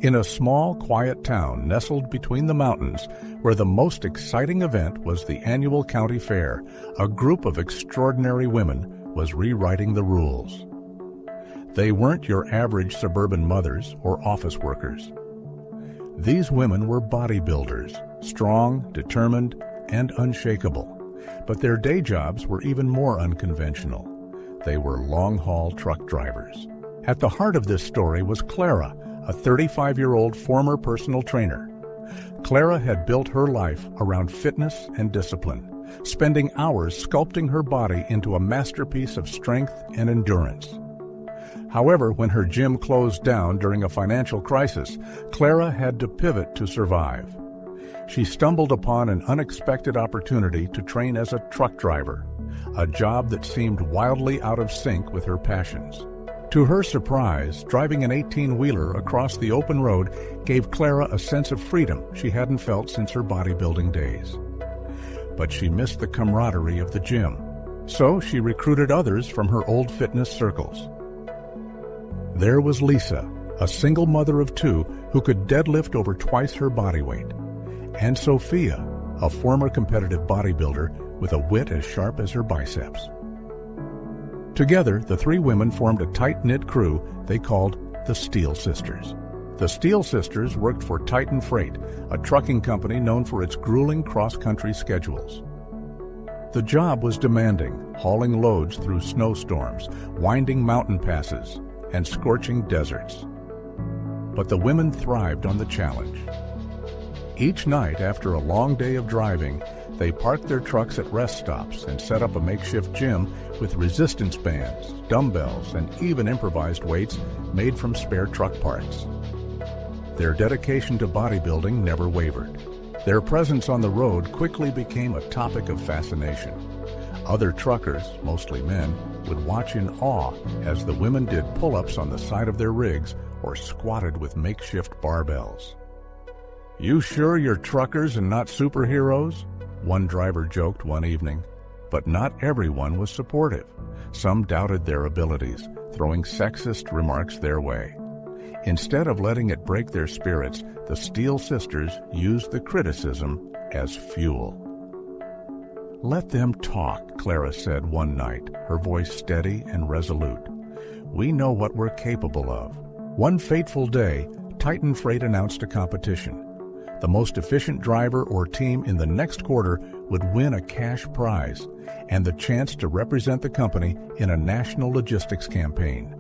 In a small, quiet town nestled between the mountains, where the most exciting event was the annual county fair, a group of extraordinary women was rewriting the rules. They weren't your average suburban mothers or office workers. These women were bodybuilders, strong, determined, and unshakable. But their day jobs were even more unconventional. They were long-haul truck drivers. At the heart of this story was Clara, a 35-year-old former personal trainer. Clara had built her life around fitness and discipline, spending hours sculpting her body into a masterpiece of strength and endurance. However, when her gym closed down during a financial crisis, Clara had to pivot to survive. She stumbled upon an unexpected opportunity to train as a truck driver, a job that seemed wildly out of sync with her passions. To her surprise, driving an 18-wheeler across the open road gave Clara a sense of freedom she hadn't felt since her bodybuilding days. But she missed the camaraderie of the gym, so she recruited others from her old fitness circles. There was Lisa, a single mother of two who could deadlift over twice her body weight, and Sophia, a former competitive bodybuilder with a wit as sharp as her biceps. Together, the three women formed a tight-knit crew they called the Steel Sisters. The Steel Sisters worked for Titan Freight, a trucking company known for its grueling cross-country schedules. The job was demanding, hauling loads through snowstorms, winding mountain passes, and scorching deserts. But the women thrived on the challenge. Each night after a long day of driving, they parked their trucks at rest stops and set up a makeshift gym with resistance bands, dumbbells, and even improvised weights made from spare truck parts. Their dedication to bodybuilding never wavered. Their presence on the road quickly became a topic of fascination. Other truckers, mostly men, would watch in awe as the women did pull-ups on the side of their rigs or squatted with makeshift barbells. "You sure you're truckers and not superheroes?" one driver joked one evening. But not everyone was supportive. Some doubted their abilities, throwing sexist remarks their way. Instead of letting it break their spirits, the Steel Sisters used the criticism as fuel. "Let them talk," Clara said one night, her voice steady and resolute. "We know what we're capable of." One fateful day, Titan Freight announced a competition. The most efficient driver or team in the next quarter would win a cash prize and the chance to represent the company in a national logistics campaign.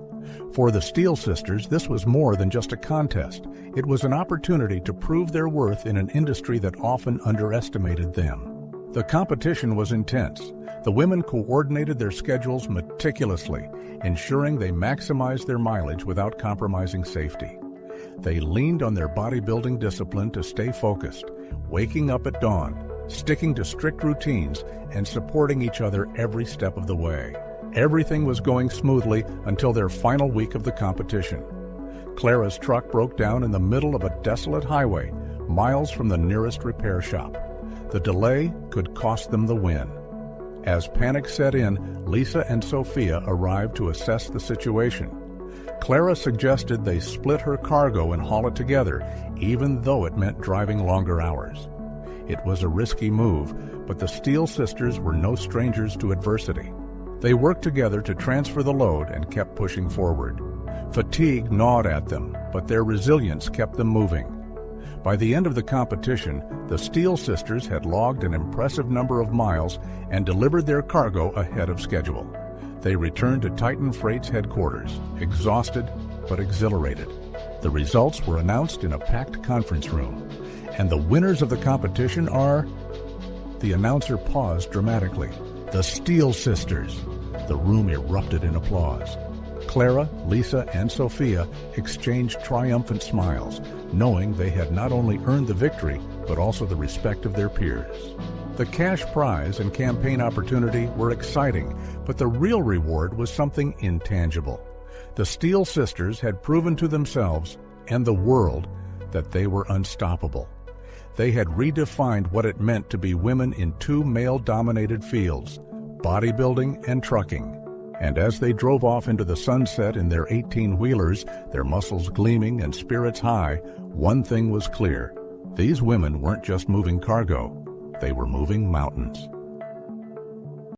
For the Steel Sisters, this was more than just a contest. It was an opportunity to prove their worth in an industry that often underestimated them. The competition was intense. The women coordinated their schedules meticulously, ensuring they maximized their mileage without compromising safety. They leaned on their bodybuilding discipline to stay focused, waking up at dawn, sticking to strict routines, and supporting each other every step of the way. Everything was going smoothly until their final week of the competition. Clara's truck broke down in the middle of a desolate highway, miles from the nearest repair shop. The delay could cost them the win. As panic set in, Lisa and Sophia arrived to assess the situation. Clara suggested they split her cargo and haul it together, even though it meant driving longer hours. It was a risky move, but the Steel Sisters were no strangers to adversity. They worked together to transfer the load and kept pushing forward. Fatigue gnawed at them, but their resilience kept them moving. By the end of the competition, the Steel Sisters had logged an impressive number of miles and delivered their cargo ahead of schedule. They returned to Titan Freight's headquarters, exhausted but exhilarated. The results were announced in a packed conference room, and the winners of the competition are... The announcer paused dramatically. The Steel Sisters. The room erupted in applause. Clara, Lisa, and Sophia exchanged triumphant smiles, knowing they had not only earned the victory, but also the respect of their peers. The cash prize and campaign opportunity were exciting, but the real reward was something intangible. The Steel Sisters had proven to themselves and the world that they were unstoppable. They had redefined what it meant to be women in two male-dominated fields, bodybuilding and trucking. And as they drove off into the sunset in their 18-wheelers, their muscles gleaming and spirits high, one thing was clear. These women weren't just moving cargo. They were moving mountains.